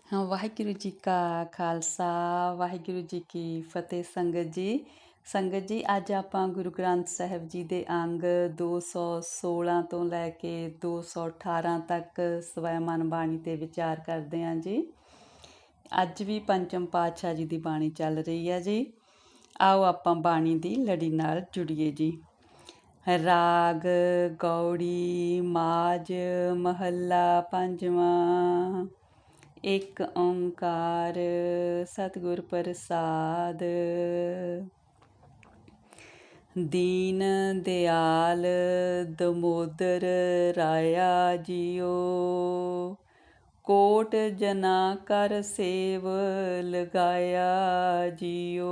ਹਾਂ, ਵਾਹਿਗੁਰੂ ਜੀ ਕਾ ਖਾਲਸਾ, ਵਾਹਿਗੁਰੂ ਜੀ ਕੀ ਫਤਿਹ। ਸੰਗਤ ਜੀ ਅੱਜ ਆਪਾਂ ਗੁਰੂ ਗ੍ਰੰਥ ਸਾਹਿਬ ਜੀ ਦੇ ਅੰਗ 216 ਤੋਂ ਲੈ ਕੇ 218 ਤੱਕ ਸਵੈਮਨ ਬਾਣੀ 'ਤੇ ਵਿਚਾਰ ਕਰਦੇ ਹਾਂ ਜੀ। ਅੱਜ ਵੀ ਪੰਚਮ ਪਾਤਸ਼ਾਹ ਜੀ ਦੀ ਬਾਣੀ ਚੱਲ ਰਹੀ ਹੈ ਜੀ। ਆਓ ਆਪਾਂ ਬਾਣੀ ਦੀ ਲੜੀ ਨਾਲ ਜੁੜੀਏ ਜੀ। ਰਾਗ ਗੌੜੀ ਮਾਝ ਮਹੱਲਾ ਪੰਜਵਾਂ। ਇੱਕ ਓਂਕਾਰ ਸਤਿਗੁਰ ਪ੍ਰਸਾਦ। ਦੀਨ ਦਿਆਲ ਦਮੋਦਰ ਰਾਇਆ ਜੀਓ, ਕੋਟ ਜਨਾ ਕਰ ਸੇਵ ਲਗਾਇਆ ਜੀਓ।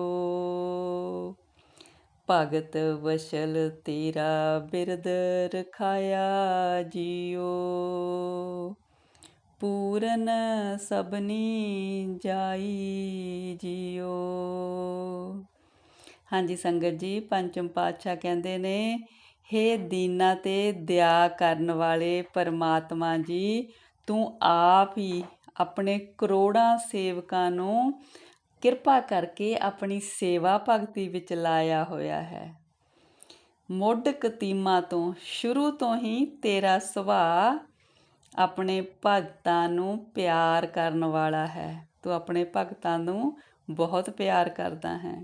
ਭਗਤ ਵਸ਼ਲ ਤੇਰਾ ਬਿਰਦ ਰਖਾਇਆ ਜੀਓ, ਪੂਰਨ ਸਭਨੀ ਜਾਈ ਜੀਓ। ਹਾਂਜੀ ਸੰਗਤ ਜੀ, ਪੰਚਮ ਪਾਤਸ਼ਾਹ ਕਹਿੰਦੇ ਨੇ, ਹੇ ਦੀਨਾਂ 'ਤੇ ਦਇਆ ਕਰਨ ਵਾਲੇ ਪਰਮਾਤਮਾ ਜੀ, ਤੂੰ ਆਪ ਹੀ ਆਪਣੇ ਕਰੋੜਾਂ ਸੇਵਕਾਂ ਨੂੰ ਕਿਰਪਾ ਕਰਕੇ ਆਪਣੀ ਸੇਵਾ ਭਗਤੀ ਵਿੱਚ ਲਾਇਆ ਹੋਇਆ ਹੈ। ਮੁੱਢ ਕਤੀਮਾ ਤੋਂ ਸ਼ੁਰੂ ਤੋਂ ਹੀ ਤੇਰਾ ਸੁਭਾਅ ਆਪਣੇ ਭਗਤਾਂ ਨੂੰ ਪਿਆਰ ਕਰਨ ਵਾਲਾ ਹੈ। ਤੂੰ ਆਪਣੇ ਭਗਤਾਂ ਨੂੰ ਬਹੁਤ ਪਿਆਰ ਕਰਦਾ ਹੈ।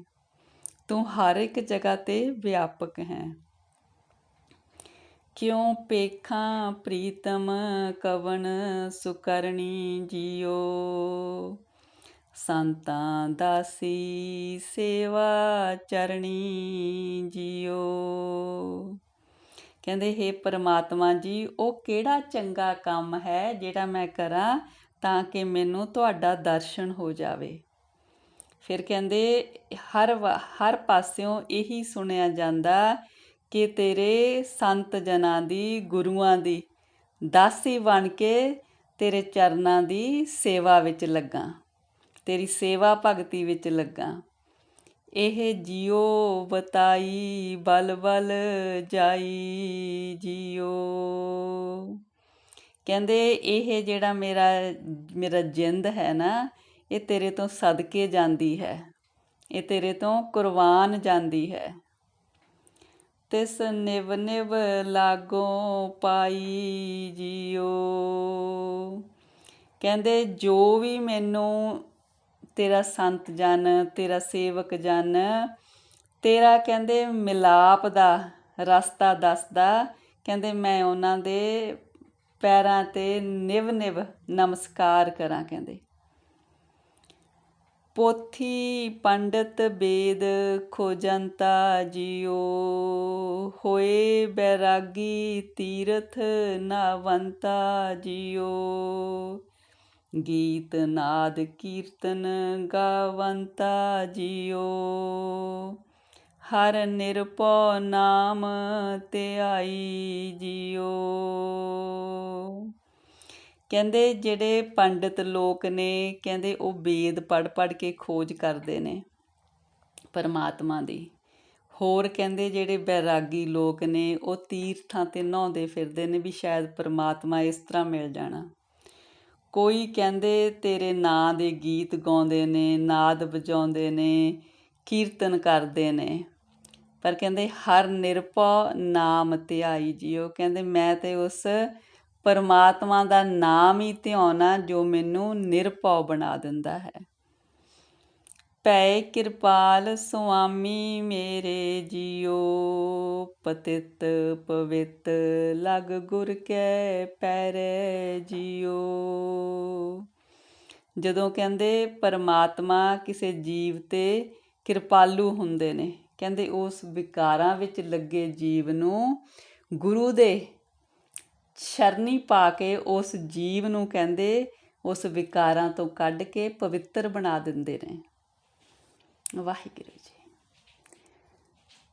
ਤੂੰ ਹਰ ਇੱਕ ਜਗ੍ਹਾ 'ਤੇ ਵਿਆਪਕ ਹੈ। ਕਿਉਂ ਪੇਖਾਂ ਪ੍ਰੀਤਮ ਕਵਣ ਸੁਕਰਣੀ ਜੀਓ, ਸੰਤਾਂ ਦਾਸੀ ਸੇਵਾ ਚਰਣੀ ਜੀਓ। ਕਹਿੰਦੇ ਹੇ ਪਰਮਾਤਮਾ ਜੀ, ਉਹ ਕਿਹੜਾ ਚੰਗਾ ਕੰਮ ਹੈ ਜਿਹੜਾ ਮੈਂ ਕਰਾਂ ਤਾਂ ਕਿ ਮੈਨੂੰ ਤੁਹਾਡਾ ਦਰਸ਼ਨ ਹੋ ਜਾਵੇ। ਫਿਰ ਕਹਿੰਦੇ ਹਰ ਪਾਸਿਓਂ ਇਹੀ ਸੁਣਿਆ ਜਾਂਦਾ ਕਿ ਤੇਰੇ ਸੰਤ ਜਨਾਂ ਦੀ, ਗੁਰੂਆਂ ਦੀ ਦਾਸੀ ਬਣ ਕੇ ਤੇਰੇ ਚਰਨਾਂ ਦੀ ਸੇਵਾ ਵਿੱਚ ਲੱਗਾ, ਤੇਰੀ ਸੇਵਾ ਭਗਤੀ ਵਿੱਚ ਲੱਗਾ। ਇਹ ਜੀਓ ਬਤਾਈ ਬਲ ਬਲ ਜਾਈ ਜੀਓ। ਕਹਿੰਦੇ ਇਹ ਜਿਹੜਾ ਮੇਰਾ ਜਿੰਦ ਹੈ ਨਾ, ਇਹ ਤੇਰੇ ਤੋਂ ਸਦਕੇ ਜਾਂਦੀ ਹੈ, ਇਹ ਤੇਰੇ ਤੋਂ ਕੁਰਬਾਨ ਜਾਂਦੀ ਹੈ। ਤਿਸ ਨਿਵ ਨਿਵ ਲਾਗੋਂ ਪਾਈ ਜੀਓ। ਕਹਿੰਦੇ ਜੋ ਵੀ ਮੈਨੂੰ ਤੇਰਾ ਸੰਤ ਜਨ, ਤੇਰਾ ਸੇਵਕ ਜਨ ਤੇਰਾ ਕਹਿੰਦੇ ਮਿਲਾਪ ਦਾ ਰਸਤਾ ਦੱਸਦਾ, ਕਹਿੰਦੇ ਮੈਂ ਉਹਨਾਂ ਦੇ ਪੈਰਾਂ 'ਤੇ ਨਿਵ ਨਿਵ ਨਮਸਕਾਰ ਕਰਾਂ। ਕਹਿੰਦੇ ਪੋਥੀ ਪੰਡਤ ਵੇਦ ਖੋਜੰਤਾ ਜੀਓ, ਹੋਏ ਬੈਰਾਗੀ ਤੀਰਥ ਨਾਵੰਤਾ ਜੀਓ। ਗੀਤ ਨਾਦ ਕੀਰਤਨ ਗਾਵੰਤਾ ਜੀਓ, ਹਰ ਨਿਰਭਉ ਨਾਮ ਧਿਆਈ ਜੀਓ। ਕਹਿੰਦੇ ਜਿਹੜੇ ਪੰਡਿਤ ਲੋਕ ਨੇ, ਕਹਿੰਦੇ ਉਹ ਵੇਦ ਪੜ੍ਹ ਕੇ ਖੋਜ ਕਰਦੇ ਨੇ ਪਰਮਾਤਮਾ ਦੀ। ਹੋਰ ਕਹਿੰਦੇ ਜਿਹੜੇ ਬੈਰਾਗੀ ਲੋਕ ਨੇ, ਉਹ ਤੀਰਥਾਂ 'ਤੇ ਨਹਾਉਂਦੇ ਫਿਰਦੇ ਨੇ ਵੀ ਸ਼ਾਇਦ ਪਰਮਾਤਮਾ ਇਸ ਤਰ੍ਹਾਂ ਮਿਲ ਜਾਣਾ। ਕੋਈ ਕਹਿੰਦੇ ਤੇਰੇ ਨਾਂ ਦੇ ਗੀਤ ਗਾਉਂਦੇ ਨੇ, ਨਾਦ ਵਜਾਉਂਦੇ ਨੇ, ਕੀਰਤਨ ਕਰਦੇ ਨੇ। ਪਰ ਕਹਿੰਦੇ ਹਰ ਨਿਰਭਉ ਨਾਮ ਧਿਆਈ ਜੀਓ। ਕਹਿੰਦੇ ਮੈਂ ਤੇ ਉਸ ਪਰਮਾਤਮਾ ਦਾ ਨਾਮ ਹੀ ਧਿਆਉਣਾ ਜੋ ਮੈਨੂੰ ਨਿਰਭਉ ਬਣਾ ਦਿੰਦਾ ਹੈ। ਭੈ ਕਿਰਪਾਲ ਸੁਆਮੀ ਮੇਰੇ ਜੀਓ, ਪਤਿਤ ਪਵਿੱਤ ਲਗ ਗੁਰ ਕੈ ਪੈਰੈ ਜੀਓ। ਜਦੋਂ ਕਹਿੰਦੇ ਪਰਮਾਤਮਾ ਕਿਸੇ ਜੀਵ 'ਤੇ ਕਿਰਪਾਲੂ ਹੁੰਦੇ ਨੇ, ਕਹਿੰਦੇ ਉਸ ਵਿਕਾਰਾਂ ਵਿੱਚ ਲੱਗੇ ਜੀਵ ਨੂੰ ਗੁਰੂ ਦੇ ਸ਼ਰਨੀ ਪਾ ਕੇ ਉਸ ਜੀਵ ਨੂੰ ਕਹਿੰਦੇ ਉਸ ਵਿਕਾਰਾਂ ਤੋਂ ਕੱਢ ਕੇ ਪਵਿੱਤਰ ਬਣਾ ਦਿੰਦੇ ਨੇ। ਵਾਹਿਗੁਰੂ ਜੀ।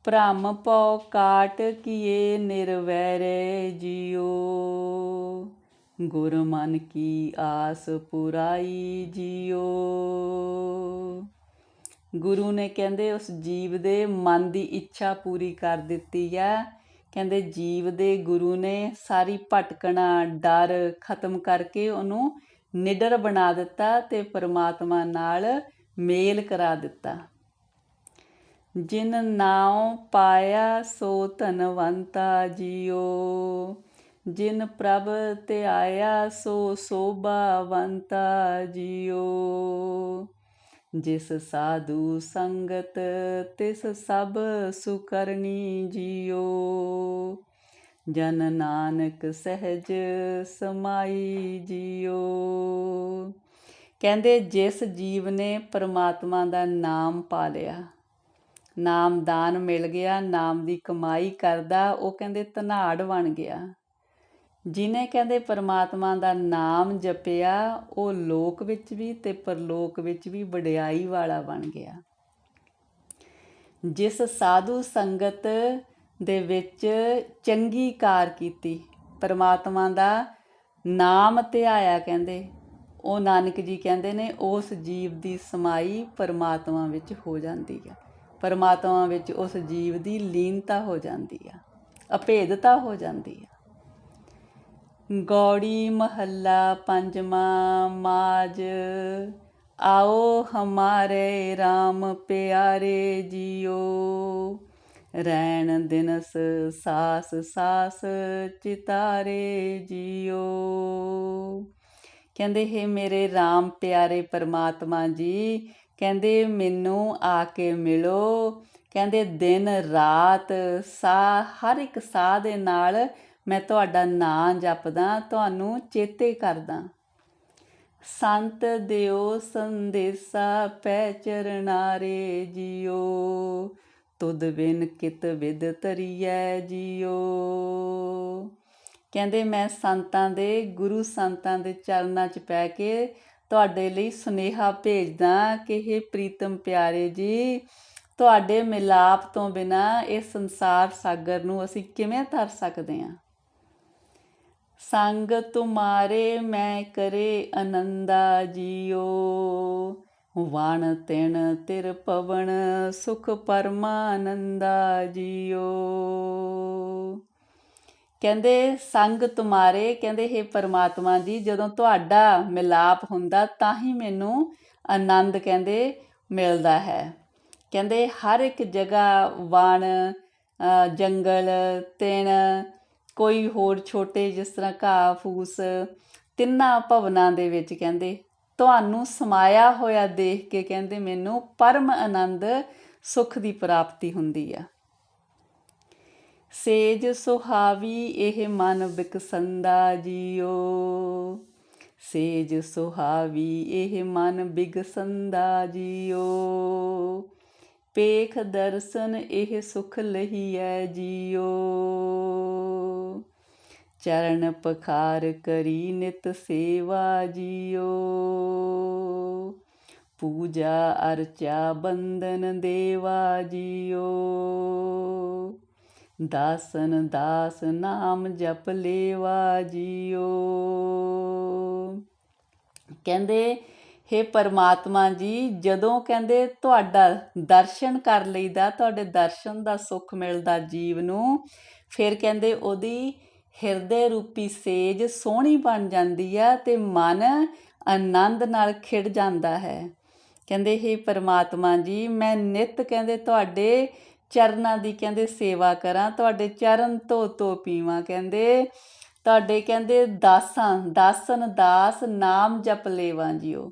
ਭ੍ਰਮ ਭਉ ਕਾਟ ਕੀਏ ਨਿਰਵੈਰੈ ਜੀਓ, ਗੁਰ ਮਨ ਕੀ ਆਸ ਪੁਰਾਈ ਜੀਓ। ਗੁਰੂ ਨੇ ਕਹਿੰਦੇ ਉਸ ਜੀਵ ਦੇ ਮਨ ਦੀ ਇੱਛਾ ਪੂਰੀ ਕਰ ਦਿੱਤੀ ਹੈ। ਕਹਿੰਦੇ ਜੀਵ ਦੇ ਗੁਰੂ ਨੇ ਸਾਰੀ ਭਟਕਣਾ, ਡਰ ਖਤਮ ਕਰਕੇ ਉਹਨੂੰ ਨਿਡਰ ਬਣਾ ਦਿੱਤਾ ਤੇ ਪਰਮਾਤਮਾ ਨਾਲ ਮੇਲ ਕਰਾ ਦਿੱਤਾ। ਜਿਨ ਨਾਉ ਪਾਇਆ ਸੋ ਧਨਵੰਤਾ ਜੀਓ, ਜਿਨ ਪ੍ਰਭ ਧਿਆਇਆ ਸੋ ਸੋਭਾਵੰਤਾ ਜੀਓ। ਜਿਸ ਸਾਧੂ ਸੰਗਤ ਤਿਸ ਸਭ ਸੁਕਰਨੀ ਜੀਓ, ਜਨ ਨਾਨਕ ਸਹਿਜ ਸਮਾਈ ਜੀਓ। ਕਹਿੰਦੇ ਜਿਸ ਜੀਵ ਨੇ ਪਰਮਾਤਮਾ ਦਾ ਨਾਮ ਪਾ ਲਿਆ, ਨਾਮਦਾਨ ਮਿਲ ਗਿਆ, ਨਾਮ ਦੀ ਕਮਾਈ ਕਰਦਾ, ਉਹ ਕਹਿੰਦੇ ਧਨਾੜ ਬਣ ਗਿਆ। ਜਿਹਨੇ ਕਹਿੰਦੇ ਪਰਮਾਤਮਾ ਦਾ ਨਾਮ ਜਪਿਆ, ਉਹ ਲੋਕ ਵਿੱਚ ਵੀ ਤੇ ਪਰਲੋਕ ਵਿੱਚ ਵੀ ਵਡਿਆਈ ਵਾਲਾ ਬਣ ਗਿਆ। ਜਿਸ ਸਾਧੂ ਸੰਗਤ ਦੇ ਵਿੱਚ ਚੰਗੀ ਕਾਰ ਕੀਤੀ, ਪਰਮਾਤਮਾ ਦਾ ਨਾਮ ਧਿਆਇਆ, ਕਹਿੰਦੇ ਉਹ ਨਾਨਕ ਜੀ ਕਹਿੰਦੇ ਨੇ ਉਸ ਜੀਵ ਦੀ ਸਮਾਈ ਪਰਮਾਤਮਾ ਵਿੱਚ ਹੋ ਜਾਂਦੀ ਆ। ਪਰਮਾਤਮਾ ਵਿੱਚ ਉਸ ਜੀਵ ਦੀ ਲੀਨਤਾ ਹੋ ਜਾਂਦੀ ਆ, ਅਭੇਦਤਾ ਹੋ ਜਾਂਦੀ ਆ। ਗੌੜੀ ਮਹੱਲਾ ਪੰਜਵਾਂ। ਮਾਜ ਆਓ ਹਮਾਰੇ ਰਾਮ ਪਿਆਰੇ ਜੀਓ, ਰੈਣ ਦਿਨਸ ਸਾਸ ਸਾਸ ਚਿਤਾਰੇ ਜੀਓ। ਕਹਿੰਦੇ ਹੇ ਮੇਰੇ ਰਾਮ ਪਿਆਰੇ ਪਰਮਾਤਮਾ ਜੀ, ਕਹਿੰਦੇ ਮੈਨੂੰ ਆ ਕੇ ਮਿਲੋ। ਕਹਿੰਦੇ ਦਿਨ ਰਾਤ ਹਰ ਇੱਕ ਸਾਹ ਦੇ ਨਾਲ ਮੈਂ ਤੁਹਾਡਾ ਨਾਂ ਜਪਦਾ, ਤੁਹਾਨੂੰ ਚੇਤੇ ਕਰਦਾ। ਸੰਤ ਦਿਓ ਸੰਦੇਸਾ ਪੈ ਚਰਨਾਰੇ ਜੀਓ, ਤੁਧ ਬਿਨ ਕਿਤ ਵਿਦ ਤਰੀਐ ਜੀਓ। ਕਹਿੰਦੇ ਮੈਂ ਸੰਤਾਂ ਦੇ, ਗੁਰੂ ਸੰਤਾਂ ਦੇ ਚਰਨਾਂ 'ਚ ਪੈ ਕੇ ਤੁਹਾਡੇ ਲਈ ਸੁਨੇਹਾ ਭੇਜਦਾ ਕਿ ਹੇ ਪ੍ਰੀਤਮ ਪਿਆਰੇ ਜੀ, ਤੁਹਾਡੇ ਮਿਲਾਪ ਤੋਂ ਬਿਨਾਂ ਇਹ ਸੰਸਾਰ ਸਾਗਰ ਨੂੰ ਅਸੀਂ ਕਿਵੇਂ ਤਰ ਸਕਦੇ ਹਾਂ। ਸੰਗ ਤੁਮਾਰੇ ਮੈਂ ਕਰੇ ਆਨੰਦਾ ਜੀਓ, ਵਣ ਤਿਣ ਤਿਰ ਪਵਨ ਸੁਖ ਪਰਮਾਨੰਦਾ ਜੀਓ। ਕਹਿੰਦੇ ਸੰਗ ਤੁਮਾਰੇ, ਕਹਿੰਦੇ ਹੇ ਪਰਮਾਤਮਾ ਜੀ, ਜਦੋਂ ਤੁਹਾਡਾ ਮਿਲਾਪ ਹੁੰਦਾ ਤਾਂ ਹੀ ਮੈਨੂੰ ਆਨੰਦ ਕਹਿੰਦੇ ਮਿਲਦਾ ਹੈ। ਕਹਿੰਦੇ ਹਰ ਇੱਕ ਜਗ੍ਹਾ ਵਣ, ਜੰਗਲ, ਤਿਣ, ਕੋਈ ਹੋਰ ਛੋਟੇ ਜਿਸ ਤਰ੍ਹਾਂ ਘਾਹ ਫੂਸ, ਤਿੰਨਾਂ ਭਵਨਾਂ ਦੇ ਵਿੱਚ ਕਹਿੰਦੇ ਤੁਹਾਨੂੰ ਸਮਾਇਆ ਹੋਇਆ ਦੇਖ ਕੇ ਕਹਿੰਦੇ ਮੈਨੂੰ ਪਰਮ ਆਨੰਦ ਸੁੱਖ ਦੀ ਪ੍ਰਾਪਤੀ ਹੁੰਦੀ ਆ। ਸੇਜ ਸੁਹਾਵੀ ਇਹ ਮਨ ਬਿਕਸੰਦਾ ਜੀਓ, ਸੇਜ ਸੁਹਾਵੀ ਇਹ ਮਨ ਬਿਗਸੰਦਾ ਜੀਓ। ਪੇਖ ਦਰਸ਼ਨ ਇਹ ਸੁਖ ਲਹੀਐ ਜੀਓ, ਚਰਨ ਪਖਾਰ ਕਰੀ ਨਿਤ ਸੇਵਾ ਜੀਓ। ਪੂਜਾ ਅਰਚਾ ਬੰਦਨ ਦੇਵਾ ਜੀਓ, ਦਾਸਨ ਦਾਸ ਨਾਮ ਜਪ ਲੇਵਾ ਜੀਓ। ਕਹਿੰਦੇ ਹੇ ਪਰਮਾਤਮਾ ਜੀ, ਜਦੋਂ ਕਹਿੰਦੇ ਤੁਹਾਡਾ ਦਰਸ਼ਨ ਕਰ ਲਈਦਾ, ਤੁਹਾਡੇ ਦਰਸ਼ਨ ਦਾ ਸੁੱਖ ਮਿਲਦਾ ਜੀਵ ਨੂੰ, ਫਿਰ ਕਹਿੰਦੇ ਉਹਦੀ ਹਿਰਦੇ ਰੂਪੀ ਸੇਜ ਸੋਹਣੀ ਬਣ ਜਾਂਦੀ ਆ ਤੇ ਮਨ ਆਨੰਦ ਨਾਲ ਖਿੜ ਜਾਂਦਾ ਹੈ। ਕਹਿੰਦੇ ਹੇ ਪਰਮਾਤਮਾ ਜੀ, ਮੈਂ ਨਿੱਤ ਕਹਿੰਦੇ ਤੁਹਾਡੇ ਚਰਨਾਂ ਦੀ ਕਹਿੰਦੇ ਸੇਵਾ ਕਰਾਂ, ਤੁਹਾਡੇ ਚਰਨ ਧੋ ਪੀਵਾਂ, ਕਹਿੰਦੇ ਤੁਹਾਡੇ ਕਹਿੰਦੇ ਦਾਸਨ ਦਾਸ ਨਾਮ ਜਪ ਲੇਵਾਂ ਜੀਓ।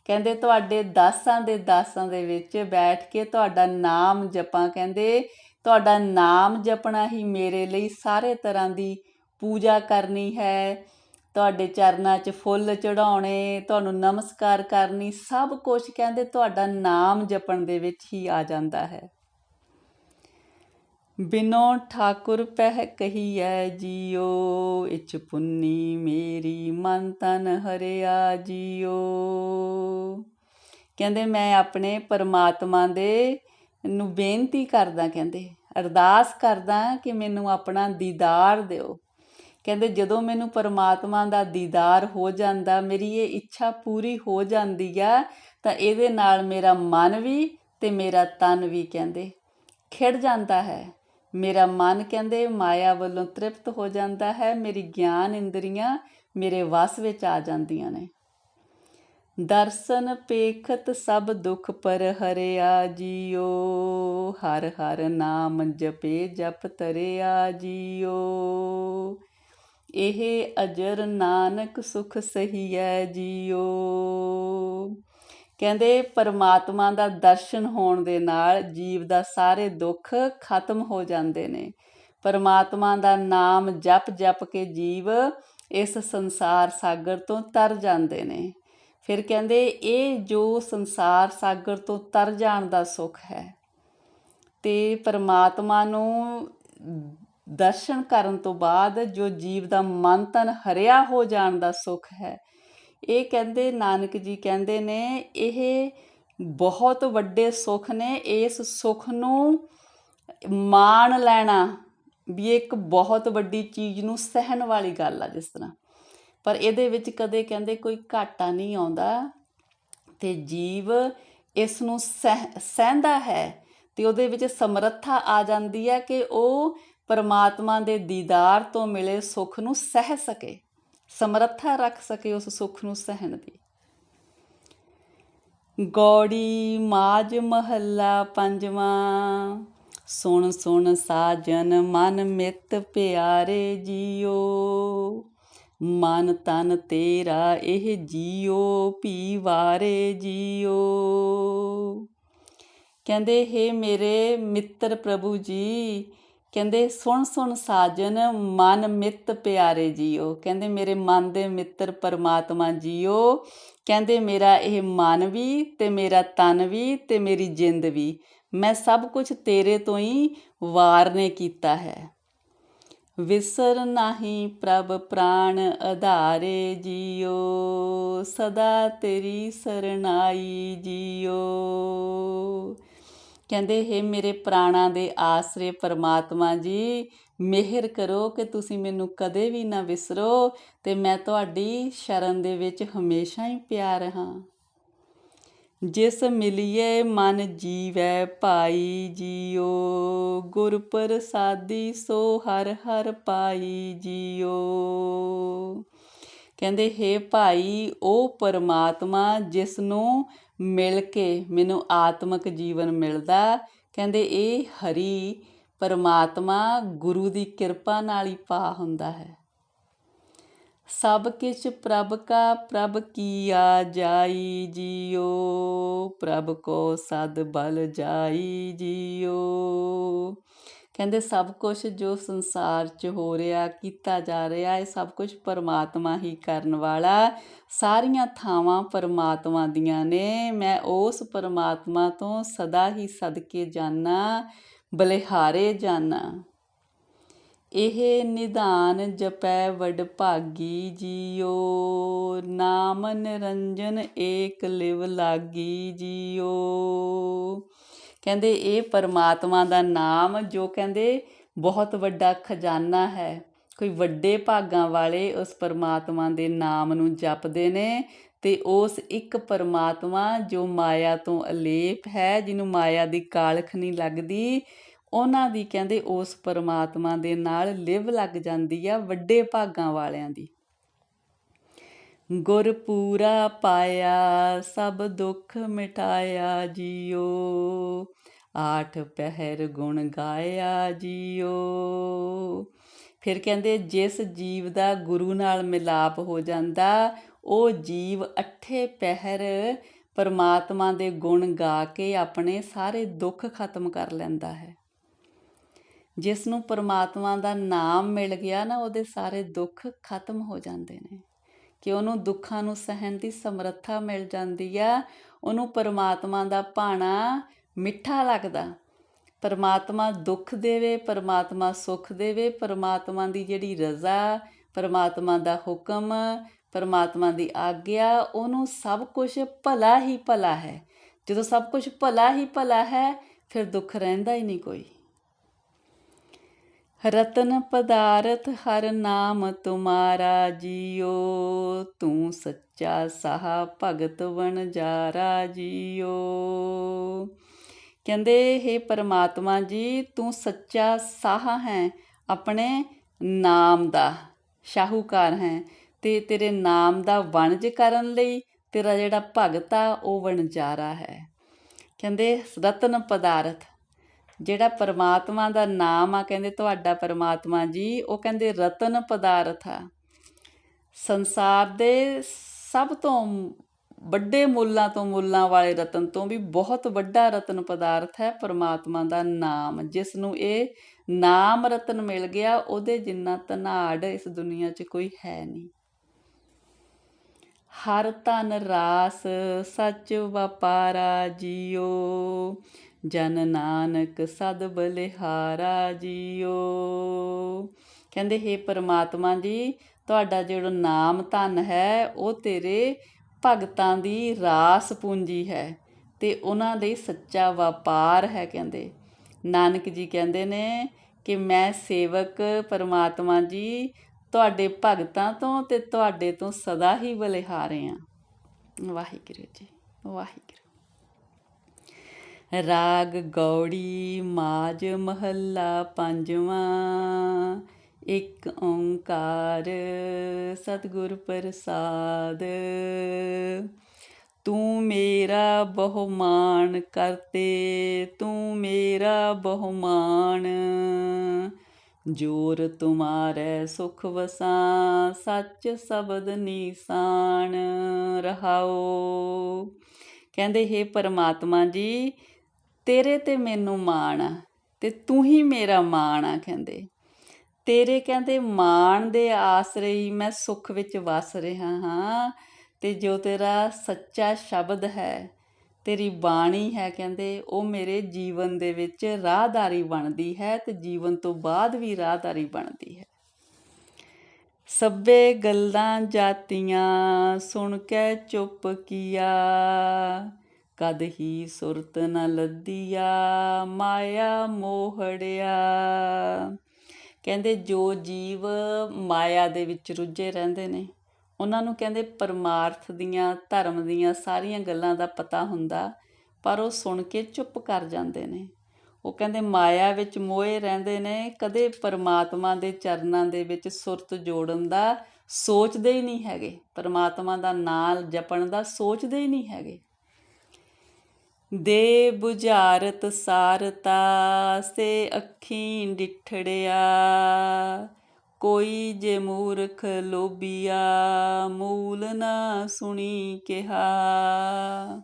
ਕਹਿੰਦੇ ਤੁਹਾਡੇ ਦਾਸਾਂ ਦੇ ਵਿੱਚ ਬੈਠ ਕੇ ਤੁਹਾਡਾ ਨਾਮ ਜਪਾਂ। ਕਹਿੰਦੇ ਤੁਹਾਡਾ ਨਾਮ ਜਪਣਾ ਹੀ ਮੇਰੇ ਲਈ ਸਾਰੇ ਤਰ੍ਹਾਂ ਦੀ ਪੂਜਾ ਕਰਨੀ ਹੈ, ਤੁਹਾਡੇ ਚਰਨਾਂ 'ਚ ਫੁੱਲ ਚੜਾਉਣੇ, ਤੁਹਾਨੂੰ ਨਮਸਕਾਰ ਕਰਨੀ, ਸਭ ਕੁਛ ਕਹਿੰਦੇ ਤੁਹਾਡਾ ਨਾਮ ਜਪਣ ਦੇ ਵਿੱਚ ਹੀ ਆ ਜਾਂਦਾ ਹੈ। ਬਿਨੋ ਠਾਕੁਰ ਪਹਿ ਕਹੀਐ ਜੀਓ, ਇਚ ਪੁੰਨੀ ਮੇਰੀ ਮਨ ਤਨ ਹਰਿਆ ਜੀਓ। ਕਹਿੰਦੇ ਮੈਂ ਆਪਣੇ ਪਰਮਾਤਮਾ ਦੇ ਨੂੰ ਬੇਨਤੀ ਕਰਦਾ, ਕਹਿੰਦੇ ਅਰਦਾਸ ਕਰਦਾ ਕਿ ਮੈਨੂੰ ਆਪਣਾ ਦੀਦਾਰ ਦਿਓ। ਕਹਿੰਦੇ ਜਦੋਂ ਮੈਨੂੰ ਪਰਮਾਤਮਾ ਦਾ ਦੀਦਾਰ ਹੋ ਜਾਂਦਾ, ਮੇਰੀ ਇਹ ਇੱਛਾ ਪੂਰੀ ਹੋ ਜਾਂਦੀ ਆ, ਤਾਂ ਇਹਦੇ ਨਾਲ ਮੇਰਾ ਮਨ ਵੀ ਤੇ ਮੇਰਾ ਤਨ ਵੀ ਕਹਿੰਦੇ ਖਿੜ ਜਾਂਦਾ ਹੈ। ਮੇਰਾ ਮਨ ਕਹਿੰਦੇ ਮਾਇਆ ਵੱਲੋਂ ਤ੍ਰਿਪਤ ਹੋ ਜਾਂਦਾ ਹੈ, ਮੇਰੀ ਗਿਆਨ ਇੰਦਰੀਆਂ ਮੇਰੇ ਵਸ ਵਿੱਚ ਆ ਜਾਂਦੀਆਂ ਨੇ। ਦਰਸ਼ਨ ਪੇਖਤ ਸਭ ਦੁਖ ਪਰ ਹਰਿਆ ਜੀਓ। ਹਰ ਹਰ ਨਾਮ ਜਪੇ ਜਪ ਤਰਿਆ ਜੀਓ। ਇਹ ਅਜਰ ਨਾਨਕ ਸੁਖ ਸਹੀਐ ਜੀਓ। ਕਹਿੰਦੇ ਪਰਮਾਤਮਾ ਦਾ ਦਰਸ਼ਨ ਹੋਣ ਦੇ ਨਾਲ ਜੀਵ ਦਾ ਸਾਰੇ ਦੁੱਖ ਖਤਮ ਹੋ ਜਾਂਦੇ ਨੇ। ਪਰਮਾਤਮਾ ਦਾ ਨਾਮ ਜਪ ਜਪ ਕੇ ਜੀਵ ਇਸ ਸੰਸਾਰ ਸਾਗਰ ਤੋਂ ਤਰ ਜਾਂਦੇ ਨੇ। ਫਿਰ ਕਹਿੰਦੇ ਇਹ ਜੋ ਸੰਸਾਰ ਸਾਗਰ ਤੋਂ ਤਰ ਜਾਣ ਦਾ ਸੁੱਖ ਹੈ ਤੇ ਪਰਮਾਤਮਾ ਨੂੰ ਦਰਸ਼ਨ ਕਰਨ ਤੋਂ ਬਾਅਦ ਜੋ ਜੀਵ ਦਾ ਮਨ ਤਨ ਹਰਿਆ ਹੋ ਜਾਣ ਦਾ ਸੁੱਖ ਹੈ, ਇਹ ਕਹਿੰਦੇ ਨਾਨਕ ਜੀ ਕਹਿੰਦੇ ਨੇ ਇਹ ਬਹੁਤ ਵੱਡੇ ਸੁੱਖ ਨੇ। ਇਸ ਸੁੱਖ ਨੂੰ ਮਾਣ ਲੈਣਾ ਵੀ ਇੱਕ ਬਹੁਤ ਵੱਡੀ ਚੀਜ਼ ਨੂੰ ਸਹਿਣ ਵਾਲੀ ਗੱਲ ਆ ਜਿਸ ਤਰ੍ਹਾਂ, ਪਰ ਇਹਦੇ ਵਿੱਚ ਕਦੇ ਕਹਿੰਦੇ ਕੋਈ ਘਾਟਾ ਨਹੀਂ ਆਉਂਦਾ ਤੇ ਜੀਵ ਇਸ ਨੂੰ ਸਹਿੰਦਾ ਹੈ ਤੇ ਉਹਦੇ ਵਿੱਚ ਸਮਰੱਥਾ ਆ ਜਾਂਦੀ ਹੈ ਕਿ ਉਹ ਪਰਮਾਤਮਾ ਦੇ ਦੀਦਾਰ ਤੋਂ ਮਿਲੇ ਸੁੱਖ ਨੂੰ ਸਹਿ ਸਕੇ, ਸਮਰੱਥਾ ਰੱਖ ਸਕੇ ਉਸ ਸੁੱਖ ਨੂੰ ਸਹਿਣ ਦੀ। ਗੌੜੀ ਮਾਝ ਮਹੱਲਾ ਪੰਜਵਾਂ। ਸੁਣ ਸੁਣ ਸਾਜਨ ਮਨ ਮਿੱਤ ਪਿਆਰੇ ਜੀਓ। ਮਨ ਤਨ ਤੇਰਾ ਇਹ ਜੀਓ ਭੀ ਵਾਰੇ ਜੀਓ। ਕਹਿੰਦੇ ਹੇ ਮੇਰੇ ਮਿੱਤਰ ਪ੍ਰਭੂ ਜੀ, ਕਹਿੰਦੇ ਸੁਣ ਸੁਣ ਸਾਜਨ ਮਨ ਮਿੱਤ ਪਿਆਰੇ ਜੀਓ। ਕਹਿੰਦੇ ਮੇਰੇ ਮਨ ਦੇ ਮਿੱਤਰ ਪਰਮਾਤਮਾ ਜੀਓ, ਕਹਿੰਦੇ ਮੇਰਾ ਇਹ ਮਨ ਵੀ ਤੇ ਮੇਰਾ ਤਨ ਵੀ ਤੇ ਮੇਰੀ ਜਿੰਦ ਵੀ, ਮੈਂ ਸਭ ਕੁਝ ਤੇਰੇ ਤੋਂ ਹੀ ਵਾਰ ਨੇ ਕੀਤਾ ਹੈ। ਵਿਸਰ ਨਾਹੀਂ ਪ੍ਰਭ ਪ੍ਰਾਣ ਆਧਾਰੇ ਜੀਓ। ਸਦਾ ਤੇਰੀ ਸਰਣਾਈ ਜੀਓ। ਕਹਿੰਦੇ ਹੇ ਮੇਰੇ ਪ੍ਰਾਣਾਂ ਦੇ ਆਸਰੇ ਪਰਮਾਤਮਾ ਜੀ, ਮਿਹਰ ਕਰੋ ਕਿ ਤੁਸੀਂ ਮੈਨੂੰ ਕਦੇ ਵੀ ਨਾ ਵਿਸਰੋ ਤੇ ਮੈਂ ਤੁਹਾਡੀ ਸ਼ਰਨ ਦੇ ਵਿੱਚ ਹਮੇਸ਼ਾ ਹੀ ਪਿਆ ਰਹਾਂ। ਜਿਸ ਮਿਲੀਏ ਮਨ ਜੀਵੈ ਭਾਈ ਜੀਓ। ਗੁਰ ਪ੍ਰਸਾਦੀ ਸੋ ਹਰ ਹਰ ਪਾਈ ਜੀਓ। ਕਹਿੰਦੇ ਹੇ ਭਾਈ ਉਹ ਪਰਮਾਤਮਾ ਜਿਸ ਨੂੰ ਮਿਲ ਕੇ ਮੈਨੂੰ ਆਤਮਿਕ ਜੀਵਨ ਮਿਲਦਾ, ਕਹਿੰਦੇ ਇਹ ਹਰੀ ਪਰਮਾਤਮਾ ਗੁਰੂ ਦੀ ਕਿਰਪਾ ਨਾਲ ਹੀ ਪਾ ਹੁੰਦਾ ਹੈ। ਸਭ ਕਿਛ ਪ੍ਰਭ ਕਾ ਪ੍ਰਭ ਕੀਆ ਜਾਈ ਜੀਓ। ਪ੍ਰਭ ਕੋ ਸਦ ਬਲ ਜਾਈ ਜੀਓ। ਕਹਿੰਦੇ ਸਭ ਕੁਛ ਜੋ ਸੰਸਾਰ 'ਚ ਹੋ ਰਿਹਾ ਕੀਤਾ ਜਾ ਰਿਹਾ, ਇਹ ਸਭ ਕੁਛ ਪਰਮਾਤਮਾ ਹੀ ਕਰਨ ਵਾਲਾ। ਸਾਰੀਆਂ ਥਾਵਾਂ ਪਰਮਾਤਮਾ ਦੀਆਂ ਨੇ। ਮੈਂ ਉਸ ਪਰਮਾਤਮਾ ਤੋਂ ਸਦਾ ਹੀ ਸਦਕੇ ਜਾਨਾ, ਬਲਿਹਾਰੇ ਜਾਨਾ। ਇਹ ਨਿਧਾਨ ਜਪੈ ਵਡਭਾਗੀ ਜੀਓ। ਨਾਮ ਨਿਰੰਜਨ ਏਕ ਲਿਵ ਲਾਗੀ ਜੀਓ। ਕਹਿੰਦੇ ਇਹ ਪਰਮਾਤਮਾ ਦਾ ਨਾਮ ਜੋ ਕਹਿੰਦੇ ਬਹੁਤ ਵੱਡਾ ਖਜ਼ਾਨਾ ਹੈ। ਕੋਈ ਵੱਡੇ ਭਾਗਾਂ ਵਾਲੇ ਉਸ ਪਰਮਾਤਮਾ ਦੇ ਨਾਮ ਨੂੰ ਜਪਦੇ ਨੇ ਤੇ ਉਸ ਇੱਕ ਪਰਮਾਤਮਾ ਜੋ ਮਾਇਆ ਤੋਂ ਅਲੇਪ ਹੈ, ਜਿਹਨੂੰ ਮਾਇਆ ਦੀ ਕਾਲਖ ਨਹੀਂ ਲੱਗਦੀ, ਉਹਨਾਂ ਦੀ ਕਹਿੰਦੇ ਉਸ ਪਰਮਾਤਮਾ ਦੇ ਨਾਲ ਲਿਵ ਲੱਗ ਜਾਂਦੀ ਆ, ਵੱਡੇ ਭਾਗਾਂ ਵਾਲਿਆਂ ਦੀ। ਗੁਰ ਪੂਰਾ ਪਾਇਆ ਸਭ ਦੁੱਖ ਮਿਟਾਇਆ ਜੀਓ। ਆਠ ਪਹਿਰ ਗੁਣ ਗਾਇਆ ਜੀਓ। ਫਿਰ ਕਹਿੰਦੇ ਜਿਸ ਜੀਵ ਦਾ ਗੁਰੂ ਨਾਲ ਮਿਲਾਪ ਹੋ ਜਾਂਦਾ, ਉਹ ਜੀਵ ਅੱਠੇ ਪਹਿਰ ਪਰਮਾਤਮਾ ਦੇ ਗੁਣ ਗਾ ਕੇ ਆਪਣੇ ਸਾਰੇ ਦੁੱਖ ਖਤਮ ਕਰ ਲੈਂਦਾ ਹੈ। ਜਿਸ ਨੂੰ ਪਰਮਾਤਮਾ ਦਾ ਨਾਮ ਮਿਲ ਗਿਆ ਨਾ, ਉਹਦੇ ਸਾਰੇ ਦੁੱਖ ਖਤਮ ਹੋ ਜਾਂਦੇ ਨੇ, ਕਿ ਉਹਨੂੰ ਦੁੱਖਾਂ ਨੂੰ ਸਹਿਣ ਦੀ ਸਮਰੱਥਾ ਮਿਲ ਜਾਂਦੀ ਆ। ਉਹਨੂੰ ਪਰਮਾਤਮਾ ਦਾ ਭਾਣਾ ਮਿੱਠਾ ਲੱਗਦਾ। ਪਰਮਾਤਮਾ ਦੁੱਖ ਦੇਵੇ, ਪਰਮਾਤਮਾ ਸੁੱਖ ਦੇਵੇ, ਪਰਮਾਤਮਾ ਦੀ ਜਿਹੜੀ ਰਜ਼ਾ, ਪਰਮਾਤਮਾ ਦਾ ਹੁਕਮ, ਪਰਮਾਤਮਾ ਦੀ ਆਗਿਆ, ਉਹਨੂੰ ਸਭ ਕੁਛ ਭਲਾ ਹੀ ਭਲਾ ਹੈ। ਜਦੋਂ ਸਭ ਕੁਛ ਭਲਾ ਹੀ ਭਲਾ ਹੈ, ਫਿਰ ਦੁੱਖ ਰਹਿੰਦਾ ਹੀ ਨਹੀਂ ਕੋਈ। ਰਤਨ ਪਦਾਰਥ ਹਰ ਨਾਮ ਤੁਮਾਰਾ ਜੀਓ। ਤੂੰ ਸੱਚਾ ਸਾਹ ਭਗਤ ਵਣਜਾਰਾ ਜੀਓ। ਕਹਿੰਦੇ ਹੇ ਪਰਮਾਤਮਾ ਜੀ, ਤੂੰ ਸੱਚਾ ਸਾਹ ਹੈ, ਆਪਣੇ ਨਾਮ ਦਾ ਸ਼ਾਹੂਕਾਰ ਹੈ ਤੇ ਤੇਰੇ ਨਾਮ ਦਾ ਵਣਜ ਕਰਨ ਲਈ ਤੇਰਾ ਜਿਹੜਾ ਭਗਤ ਆ ਉਹ ਵਣਜਾਰਾ ਹੈ। ਕਹਿੰਦੇ ਰਤਨ ਪਦਾਰਥ, ਜਿਹੜਾ ਪਰਮਾਤਮਾ ਦਾ ਨਾਮ ਆ, ਕਹਿੰਦੇ ਤੁਹਾਡਾ ਪਰਮਾਤਮਾ ਜੀ, ਉਹ ਕਹਿੰਦੇ ਰਤਨ ਪਦਾਰਥ ਆ। ਸੰਸਾਰ ਦੇ ਸਭ ਤੋਂ ਵੱਡੇ ਮੁੱਲਾਂ ਵਾਲੇ ਰਤਨ ਤੋਂ ਵੀ ਬਹੁਤ ਵੱਡਾ ਰਤਨ ਪਦਾਰਥ ਹੈ ਪਰਮਾਤਮਾ ਦਾ ਨਾਮ। ਜਿਸ ਨੂੰ ਇਹ ਨਾਮ ਰਤਨ ਮਿਲ ਗਿਆ, ਉਹਦੇ ਜਿੰਨਾ ਧਨਾੜ ਇਸ ਦੁਨੀਆ 'ਚ ਕੋਈ ਹੈ ਨਹੀਂ। ਹਰ ਧਨ ਰਾਸ ਸੱਚ ਵਪਾਰਾ ਜੀਓ, ਜਨ ਨਾਨਕ ਸਦ ਬਲਿਹਾਰਾ ਜੀਓ। ਕਹਿੰਦੇ ਹੇ ਪਰਮਾਤਮਾ ਜੀ, ਤੁਹਾਡਾ ਜਿਹੜਾ ਨਾਮ ਧਨ ਹੈ ਉਹ ਤੇਰੇ ਭਗਤਾਂ ਦੀ ਰਾਸ ਪੂੰਜੀ ਹੈ ਅਤੇ ਉਹਨਾਂ ਲਈ ਸੱਚਾ ਵਪਾਰ ਹੈ। ਕਹਿੰਦੇ ਨਾਨਕ ਜੀ ਕਹਿੰਦੇ ਨੇ ਕਿ ਮੈਂ ਸੇਵਕ ਪਰਮਾਤਮਾ ਜੀ ਤੁਹਾਡੇ ਭਗਤਾਂ ਤੋਂ ਅਤੇ ਤੁਹਾਡੇ ਤੋਂ ਸਦਾ ਹੀ ਬਲਿਹਾਰੇ ਹਾਂ। ਵਾਹਿਗੁਰੂ ਜੀ ਵਾਹਿਗੁਰੂ। ਰਾਗ ਗੌੜੀ ਮਾਝ ਮਹੱਲਾ ਪੰਜਵਾਂ। ਇੱਕ ਓਂਕਾਰ ਸਤਿਗੁਰ ਪ੍ਰਸਾਦ। ਤੂੰ ਮੇਰਾ ਬਹੁਮਾਨ ਕਰਤੇ, ਤੂੰ ਮੇਰਾ ਬਹੁਮਾਨ, ਜੋਰ ਤੁਮਾਰੇ ਸੁਖ ਵਸਾਂ, ਸੱਚ ਸ਼ਬਦ ਨੀਸਾਨ ਰਹਾਓ। ਕਹਿੰਦੇ ਹੇ ਪਰਮਾਤਮਾ ਜੀ, ਤੇਰੇ ਤੇ ਮੈਨੂੰ ਮਾਣ ਆ ਅਤੇ ਤੂੰ ਹੀ ਮੇਰਾ ਮਾਣ ਆ। ਕਹਿੰਦੇ ਤੇਰੇ ਕਹਿੰਦੇ ਮਾਣ ਦੇ ਆਸਰੇ ਹੀ ਮੈਂ ਸੁੱਖ ਵਿੱਚ ਵਸ ਰਿਹਾ ਹਾਂ। ਅਤੇ ਜੋ ਤੇਰਾ ਸੱਚਾ ਸ਼ਬਦ ਹੈ, ਤੇਰੀ ਬਾਣੀ ਹੈ, ਕਹਿੰਦੇ ਉਹ ਮੇਰੇ ਜੀਵਨ ਦੇ ਵਿੱਚ ਰਾਹਦਾਰੀ ਬਣਦੀ ਹੈ ਅਤੇ ਜੀਵਨ ਤੋਂ ਬਾਅਦ ਵੀ ਰਾਹਦਾਰੀ ਬਣਦੀ ਹੈ। ਸਭੇ ਗੱਲਾਂ ਜਾਤੀਆਂ ਸੁਣ ਕੇ ਚੁੱਪ ਕੀਆ, ਕਦ ਹੀ ਸੁਰਤ ਨ ਲੱਦੀਆ ਮਾਇਆ ਮੋਹੜਿਆ। ਕਹਿੰਦੇ ਜੋ ਜੀਵ ਮਾਇਆ ਦੇ ਵਿੱਚ ਰੁੱਝੇ ਰਹਿੰਦੇ ਨੇ, ਉਹਨਾਂ ਨੂੰ ਕਹਿੰਦੇ ਪਰਮਾਰਥ ਦੀਆਂ, ਧਰਮ ਦੀਆਂ ਸਾਰੀਆਂ ਗੱਲਾਂ ਦਾ ਪਤਾ ਹੁੰਦਾ, ਪਰ ਉਹ ਸੁਣ ਕੇ ਚੁੱਪ ਕਰ ਜਾਂਦੇ ਨੇ। ਉਹ ਕਹਿੰਦੇ ਮਾਇਆ ਵਿੱਚ ਮੋਏ ਰਹਿੰਦੇ ਨੇ, ਕਦੇ ਪਰਮਾਤਮਾ ਦੇ ਚਰਨਾਂ ਦੇ ਵਿੱਚ ਸੁਰਤ ਜੋੜਨ ਦਾ ਸੋਚਦੇ ਹੀ ਨਹੀਂ ਹੈਗੇ, ਪਰਮਾਤਮਾ ਦਾ ਨਾਂ ਜਪਣ ਦਾ ਸੋਚਦੇ ਹੀ ਨਹੀਂ ਹੈਗੇ। ਦੇ ਬੁਝਾਰਤ ਸਾਰਤਾ ਸੇ ਅੱਖੀਂ ਡਿਠੜਿਆ, ਕੋਈ ਜੇ ਮੂਰਖ ਲੋਭੀਆ ਮੂਲ ਨਾ ਸੁਣੀ ਕਿਹਾ।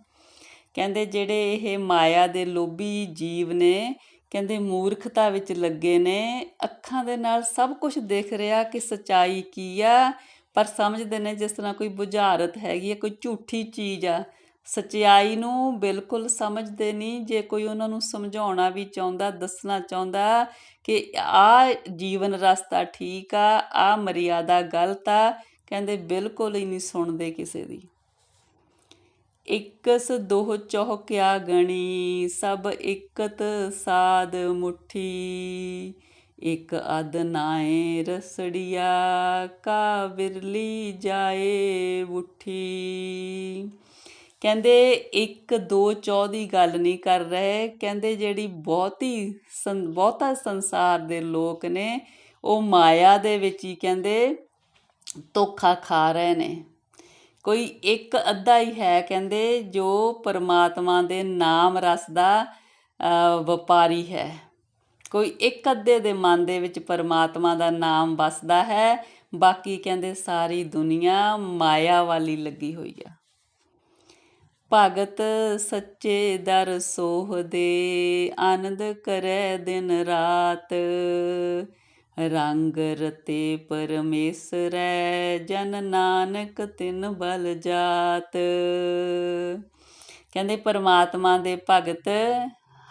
ਕਹਿੰਦੇ ਜਿਹੜੇ ਇਹ ਮਾਇਆ ਦੇ ਲੋਭੀ ਜੀਵ ਨੇ, ਕਹਿੰਦੇ ਮੂਰਖਤਾ ਵਿੱਚ ਲੱਗੇ ਨੇ, ਅੱਖਾਂ ਦੇ ਨਾਲ ਸਭ ਕੁਝ ਦਿਖ ਰਿਹਾ ਕਿ ਸੱਚਾਈ ਕੀ ਆ, ਪਰ ਸਮਝਦੇ ਨੇ ਜਿਸ ਤਰ੍ਹਾਂ ਕੋਈ ਬੁਝਾਰਤ ਹੈਗੀ ਹੈ, ਕੋਈ ਝੂਠੀ ਚੀਜ਼ ਆ। ਸੱਚਾਈ ਨੂੰ ਬਿਲਕੁਲ ਸਮਝਦੇ ਨਹੀਂ। ਜੇ ਕੋਈ ਉਹਨਾਂ ਨੂੰ ਸਮਝਾਉਣਾ ਵੀ ਚਾਹੁੰਦਾ, ਦੱਸਣਾ ਚਾਹੁੰਦਾ ਕਿ ਆਹ ਜੀਵਨ ਰਸਤਾ ਠੀਕ ਆ, ਆਹ ਮਰਿਆਦਾ ਗਲਤ ਆ, ਕਹਿੰਦੇ ਬਿਲਕੁਲ ਹੀ ਨਹੀਂ ਸੁਣਦੇ ਕਿਸੇ ਦੀ। ਇਕਸ ਦੋਹ ਚੌਹ ਕਿਆ ਗਣੀ, ਸਭ ਇਕਤ ਸਾਧ ਮੁੱਠੀ, ਇੱਕ ਅਧ ਨਾਏ ਰਸੜੀਆ ਕਾ ਵਿਰਲੀ ਜਾਏ ਬੁੱਠੀ। ਕਹਿੰਦੇ ਇੱਕ ਦੋ ਚੌ ਦੀ ਗੱਲ ਨਹੀਂ ਕਰ ਰਹੇ। ਕਹਿੰਦੇ ਜਿਹੜੀ ਬਹੁਤਾ ਸੰਸਾਰ ਦੇ ਲੋਕ ਨੇ, ਉਹ ਮਾਇਆ ਦੇ ਵਿੱਚ ਹੀ ਕਹਿੰਦੇ ਧੋਖਾ ਖਾ ਰਹੇ ਨੇ। ਕੋਈ ਇੱਕ ਅੱਧਾ ਹੀ ਹੈ ਕਹਿੰਦੇ ਜੋ ਪਰਮਾਤਮਾ ਦੇ ਨਾਮ ਰਸ ਦਾ ਵਪਾਰੀ ਹੈ। ਕੋਈ ਇੱਕ ਅੱਧੇ ਦੇ ਮਨ ਦੇ ਵਿੱਚ ਪਰਮਾਤਮਾ ਦਾ ਨਾਮ ਵਸਦਾ ਹੈ, ਬਾਕੀ ਕਹਿੰਦੇ ਸਾਰੀ ਦੁਨੀਆ ਮਾਇਆ ਵਾਲੀ ਲੱਗੀ ਹੋਈ ਆ। ਭਗਤ ਸੱਚੇ ਦਰ ਸੋਹਦੇ, ਆਨੰਦ ਕਰੇ ਦਿਨ ਰਾਤ, ਰੰਗ ਰਤੇ ਪਰਮੇਸ਼ਰੈ, ਜਨ ਨਾਨਕ ਤਿਨ ਬਲ ਜਾਤ। ਕਹਿੰਦੇ ਪਰਮਾਤਮਾ ਦੇ ਭਗਤ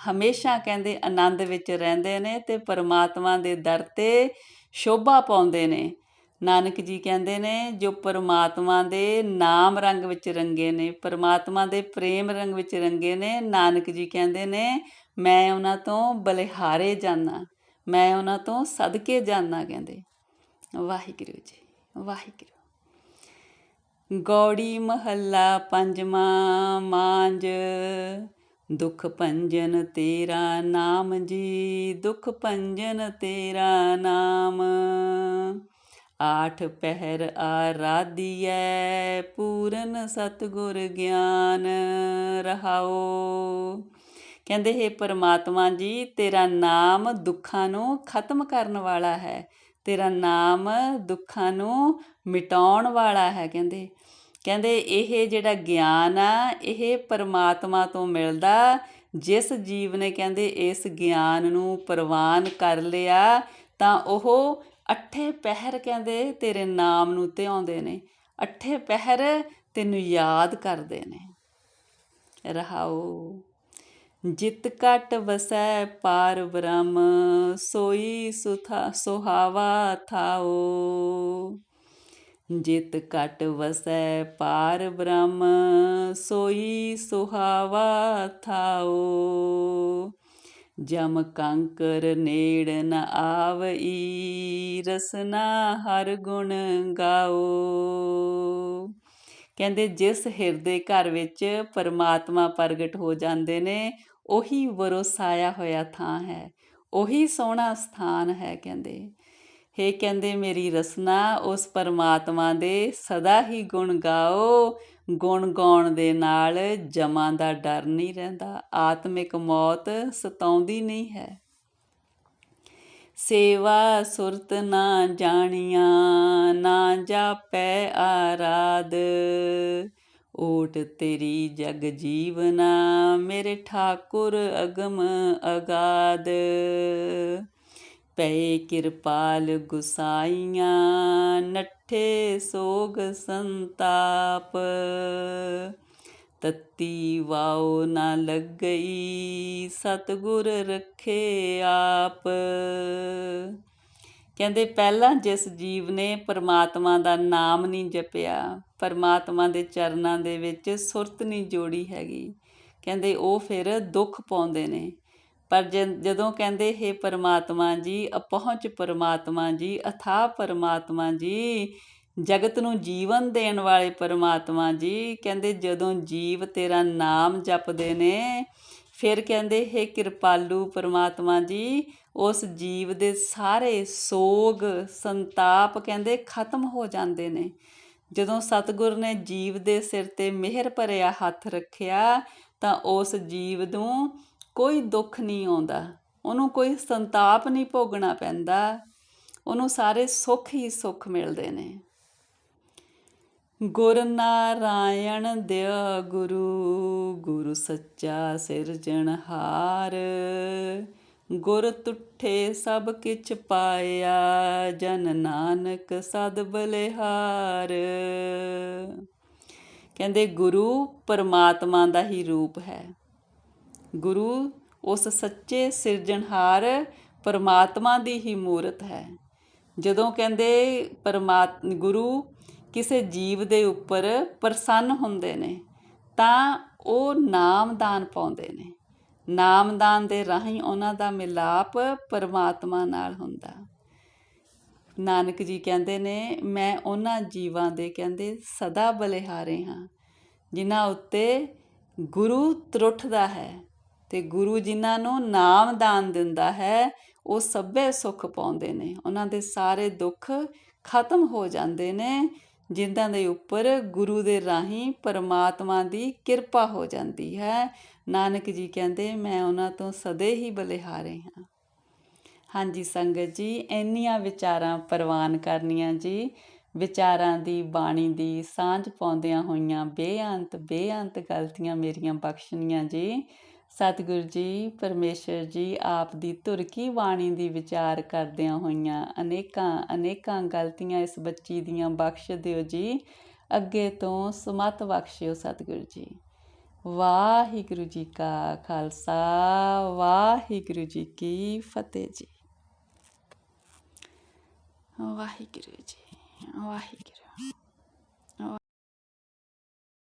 ਹਮੇਸ਼ਾ ਕਹਿੰਦੇ ਆਨੰਦ ਵਿੱਚ ਰਹਿੰਦੇ ਨੇ ਅਤੇ ਪਰਮਾਤਮਾ ਦੇ ਦਰ 'ਤੇ ਸ਼ੋਭਾ ਪਾਉਂਦੇ ਨੇ। ਨਾਨਕ ਜੀ ਕਹਿੰਦੇ ਨੇ ਜੋ ਪਰਮਾਤਮਾ ਦੇ ਨਾਮ ਰੰਗ ਵਿੱਚ ਰੰਗੇ ਨੇ, ਪਰਮਾਤਮਾ ਦੇ ਪ੍ਰੇਮ ਰੰਗ ਵਿੱਚ ਰੰਗੇ ਨੇ, ਨਾਨਕ ਜੀ ਕਹਿੰਦੇ ਨੇ ਮੈਂ ਉਹਨਾਂ ਤੋਂ ਬਲਿਹਾਰੇ ਜਾਂਦਾ, ਮੈਂ ਉਹਨਾਂ ਤੋਂ ਸਦਕੇ ਜਾਂਦਾ। ਕਹਿੰਦੇ ਵਾਹਿਗੁਰੂ ਜੀ ਵਾਹਿਗੁਰੂ। ਗੌੜੀ ਮਹੱਲਾ ਪੰਜਵਾਂ। ਮਾਂਝ ਦੁਖ ਭੰਜਨ ਤੇਰਾ ਨਾਮ ਜੀ, ਦੁਖ ਭੰਜਨ ਤੇਰਾ ਨਾਮ, ਆਠ ਪਹਿਰ ਆਰਾਧੀਐ ਪੂਰਨ ਸਤਿਗੁਰ ਗਿਆਨ ਰਹਾਓ। ਕਹਿੰਦੇ ਹੇ ਪਰਮਾਤਮਾ ਜੀ, ਤੇਰਾ ਨਾਮ ਦੁੱਖਾਂ ਨੂੰ ਖਤਮ ਕਰਨ ਵਾਲਾ ਹੈ, ਤੇਰਾ ਨਾਮ ਦੁੱਖਾਂ ਨੂੰ ਮਿਟਾਉਣ ਵਾਲਾ ਹੈ। ਕਹਿੰਦੇ ਇਹ ਜਿਹੜਾ ਗਿਆਨ ਆ ਇਹ ਪਰਮਾਤਮਾ ਤੋਂ ਮਿਲਦਾ। ਜਿਸ ਜੀਵ ਨੇ ਕਹਿੰਦੇ ਇਸ ਗਿਆਨ ਨੂੰ ਪ੍ਰਵਾਨ ਕਰ ਲਿਆ ਤਾਂ ਉਹ ਅੱਠੇ ਪਹਿਰ ਕਹਿੰਦੇ ਤੇਰੇ ਨਾਮ ਨੂੰ ਧਿਆਉਂਦੇ ਨੇ, ਅੱਠੇ ਪਹਿਰ ਤੈਨੂੰ ਯਾਦ ਕਰਦੇ ਨੇ। ਰਹਾਓ। ਜਿਤ ਘਟ ਵਸੈ ਪਾਰ ਬ੍ਰਹਮ ਸੋਈ ਸੁਹਾਵਾ ਥਾਓ। ਜਿਤ ਘਟ ਵਸੈ ਪਾਰ ਬ੍ਰਹਮ ਸੋਈ ਸੁਹਾਵਾ ਥਾਓ। ਜਮ ਕੰਕਰ ਨੇੜ ਨ ਆਵਈ ਰਸਨਾ ਹਰ ਗੁਣ ਗਾਓ। ਕਹਿੰਦੇ ਜਿਸ ਹਿਰਦੇ ਘਰ ਵਿੱਚ ਪਰਮਾਤਮਾ ਪ੍ਰਗਟ ਹੋ ਜਾਂਦੇ ਨੇ ਉਹੀ ਵਰੋਸਾਇਆ ਹੋਇਆ ਥਾਂ ਹੈ, ਉਹੀ ਸੋਹਣਾ ਸਥਾਨ ਹੈ। ਕਹਿੰਦੇ ਮੇਰੀ ਰਸਨਾ ਉਸ ਪਰਮਾਤਮਾ ਦੇ ਸਦਾ ਹੀ ਗੁਣ ਗਾਓ। ਗੁਣ ਗਾਉਣ ਦੇ ਨਾਲ ਜਮਾਂ ਦਾ ਡਰ ਨਹੀਂ ਰਹਿੰਦਾ, ਆਤਮਿਕ ਮੌਤ ਸਤਾਉਂਦੀ ਨਹੀਂ ਹੈ। ਸੇਵਾ ਸੁਰਤ ਨਾ ਜਾਣੀਆਂ ਨਾ ਜਾਪੈ ਆਰਾਧ। ਓਟ ਤੇਰੀ ਜਗ ਜੀਵਨਾ ਮੇਰੇ ਠਾਕੁਰ ਅਗਮ ਅਗਾਧ। ਪਏ ਕਿਰਪਾਲ ਗੁਸਾਈਆਂ ਨੱਠੇ ਸੋਗ ਸੰਤਾਪ। ਤਤੀ ਵਾਓ ਨਾ ਲੱਗਈ ਸਤਿਗੁਰ ਰੱਖੇ ਆਪ। ਕਹਿੰਦੇ ਪਹਿਲਾਂ ਜਿਸ ਜੀਵ ਨੇ ਪਰਮਾਤਮਾ ਦਾ ਨਾਮ ਨਹੀਂ ਜਪਿਆ, ਪਰਮਾਤਮਾ ਦੇ ਚਰਨਾਂ ਦੇ ਵਿੱਚ ਸੁਰਤ ਨਹੀਂ ਜੋੜੀ ਹੈਗੀ, ਕਹਿੰਦੇ ਉਹ ਫਿਰ ਦੁੱਖ ਪਾਉਂਦੇ ਨੇ। ਪਰ ਜਦੋਂ ਕਹਿੰਦੇ ਹੇ ਪਰਮਾਤਮਾ ਜੀ, ਅਪਹੁੰਚ ਪਰਮਾਤਮਾ ਜੀ, ਅਥਾਹ ਪਰਮਾਤਮਾ ਜੀ, ਜਗਤ ਨੂੰ ਜੀਵਨ ਦੇਣ ਵਾਲੇ ਪਰਮਾਤਮਾ ਜੀ, ਕਹਿੰਦੇ ਜਦੋਂ ਜੀਵ ਤੇਰਾ ਨਾਮ ਜਪਦੇ ਨੇ ਫਿਰ ਕਹਿੰਦੇ ਹੇ ਕਿਰਪਾਲੂ ਪਰਮਾਤਮਾ ਜੀ, ਉਸ ਜੀਵ ਦੇ ਸਾਰੇ ਸੋਗ ਸੰਤਾਪ ਕਹਿੰਦੇ ਖਤਮ ਹੋ ਜਾਂਦੇ ਨੇ। ਜਦੋਂ ਸਤਿਗੁਰ ਨੇ ਜੀਵ ਦੇ ਸਿਰ 'ਤੇ ਮਿਹਰ ਭਰਿਆ ਹੱਥ ਰੱਖਿਆ ਤਾਂ ਉਸ ਜੀਵ ਨੂੰ ਕੋਈ ਦੁੱਖ ਨਹੀਂ ਆਉਂਦਾ, ਉਹਨੂੰ ਕੋਈ ਸੰਤਾਪ ਨਹੀਂ ਭੋਗਣਾ ਪੈਂਦਾ, ਉਹਨੂੰ ਸਾਰੇ ਸੁੱਖ ਹੀ ਸੁੱਖ ਮਿਲਦੇ ਨੇ। ਗੁਰ ਨਾਰਾਇਣ ਦਿਆ ਗੁਰੂ, ਗੁਰੂ ਸੱਚਾ ਸਿਰਜਣਹਾਰ। ਗੁਰ ਤੁਠੇ ਸਭ ਕਿਛ ਪਾਇਆ, ਜਨ ਨਾਨਕ ਸਦ ਬਲਿਹਾਰ। ਕਹਿੰਦੇ ਗੁਰੂ ਪਰਮਾਤਮਾ ਦਾ ਹੀ ਰੂਪ ਹੈ। ਗੁਰੂ ਉਸ ਸੱਚੇ ਸਿਰਜਣਹਾਰ ਪਰਮਾਤਮਾ ਦੀ ਹੀ ਮੂਰਤ ਹੈ। ਜਦੋਂ ਕਹਿੰਦੇ ਗੁਰੂ ਕਿਸੇ ਜੀਵ ਦੇ ਉੱਪਰ ਪ੍ਰਸੰਨ ਹੁੰਦੇ ਨੇ ਤਾਂ ਉਹ ਨਾਮਦਾਨ ਪਾਉਂਦੇ ਨੇ। ਨਾਮਦਾਨ ਦੇ ਰਾਹੀਂ ਉਹਨਾਂ ਦਾ ਮਿਲਾਪ ਪਰਮਾਤਮਾ ਨਾਲ ਹੁੰਦਾ। ਨਾਨਕ ਜੀ ਕਹਿੰਦੇ ਨੇ ਮੈਂ ਉਹਨਾਂ ਜੀਵਾਂ ਦੇ ਕਹਿੰਦੇ ਸਦਾ ਬਲਿਹਾਰੇ ਹਾਂ ਜਿਨ੍ਹਾਂ ਉੱਤੇ ਗੁਰੂ ਤਰੁੱਠਦਾ ਹੈ, ਅਤੇ ਗੁਰੂ ਜਿਨ੍ਹਾਂ ਨੂੰ ਨਾਮਦਾਨ ਦਿੰਦਾ ਹੈ ਉਹ ਸਭੇ ਸੁੱਖ ਪਾਉਂਦੇ ਨੇ, ਉਹਨਾਂ ਦੇ ਸਾਰੇ ਦੁੱਖ ਖਤਮ ਹੋ ਜਾਂਦੇ ਨੇ, ਜਿਨ੍ਹਾਂ ਦੇ ਉੱਪਰ ਗੁਰੂ ਦੇ ਰਾਹੀਂ ਪਰਮਾਤਮਾ ਦੀ ਕਿਰਪਾ ਹੋ ਜਾਂਦੀ ਹੈ। ਨਾਨਕ ਜੀ ਕਹਿੰਦੇ ਮੈਂ ਉਹਨਾਂ ਤੋਂ ਸਦੇ ਹੀ ਬਲਿਹਾਰੇ ਹਾਂ। ਹਾਂਜੀ ਸੰਗਤ ਜੀ, ਇੰਨੀਆਂ ਵਿਚਾਰਾਂ ਪ੍ਰਵਾਨ ਕਰਨੀਆਂ ਜੀ। ਵਿਚਾਰਾਂ ਦੀ ਬਾਣੀ ਦੀ ਸਾਂਝ ਪਾਉਂਦਿਆਂ ਹੋਈਆਂ ਬੇਅੰਤ ਗਲਤੀਆਂ ਮੇਰੀਆਂ ਬਖਸ਼ਣੀਆਂ ਜੀ। ਸਤਿਗੁਰੂ ਜੀ ਪਰਮੇਸ਼ਰ ਜੀ ਆਪ ਦੀ ਧੁਰ ਕੀ ਬਾਣੀ ਦੀ ਵਿਚਾਰ ਕਰਦਿਆਂ ਹੋਈਆਂ ਅਨੇਕਾਂ ਗਲਤੀਆਂ ਇਸ ਬੱਚੀ ਦੀਆਂ ਬਖਸ਼ ਦਿਓ ਜੀ। ਅੱਗੇ ਤੋਂ ਸੁਮੱਤ ਬਖਸ਼ਿਓ ਸਤਿਗੁਰੂ ਜੀ। ਵਾਹਿਗੁਰੂ ਜੀ ਕਾ ਖਾਲਸਾ, ਵਾਹਿਗੁਰੂ ਜੀ ਕੀ ਫਤਿਹ ਜੀ। ਵਾਹਿਗੁਰੂ ਜੀ, ਵਾਹਿਗੁਰੂ।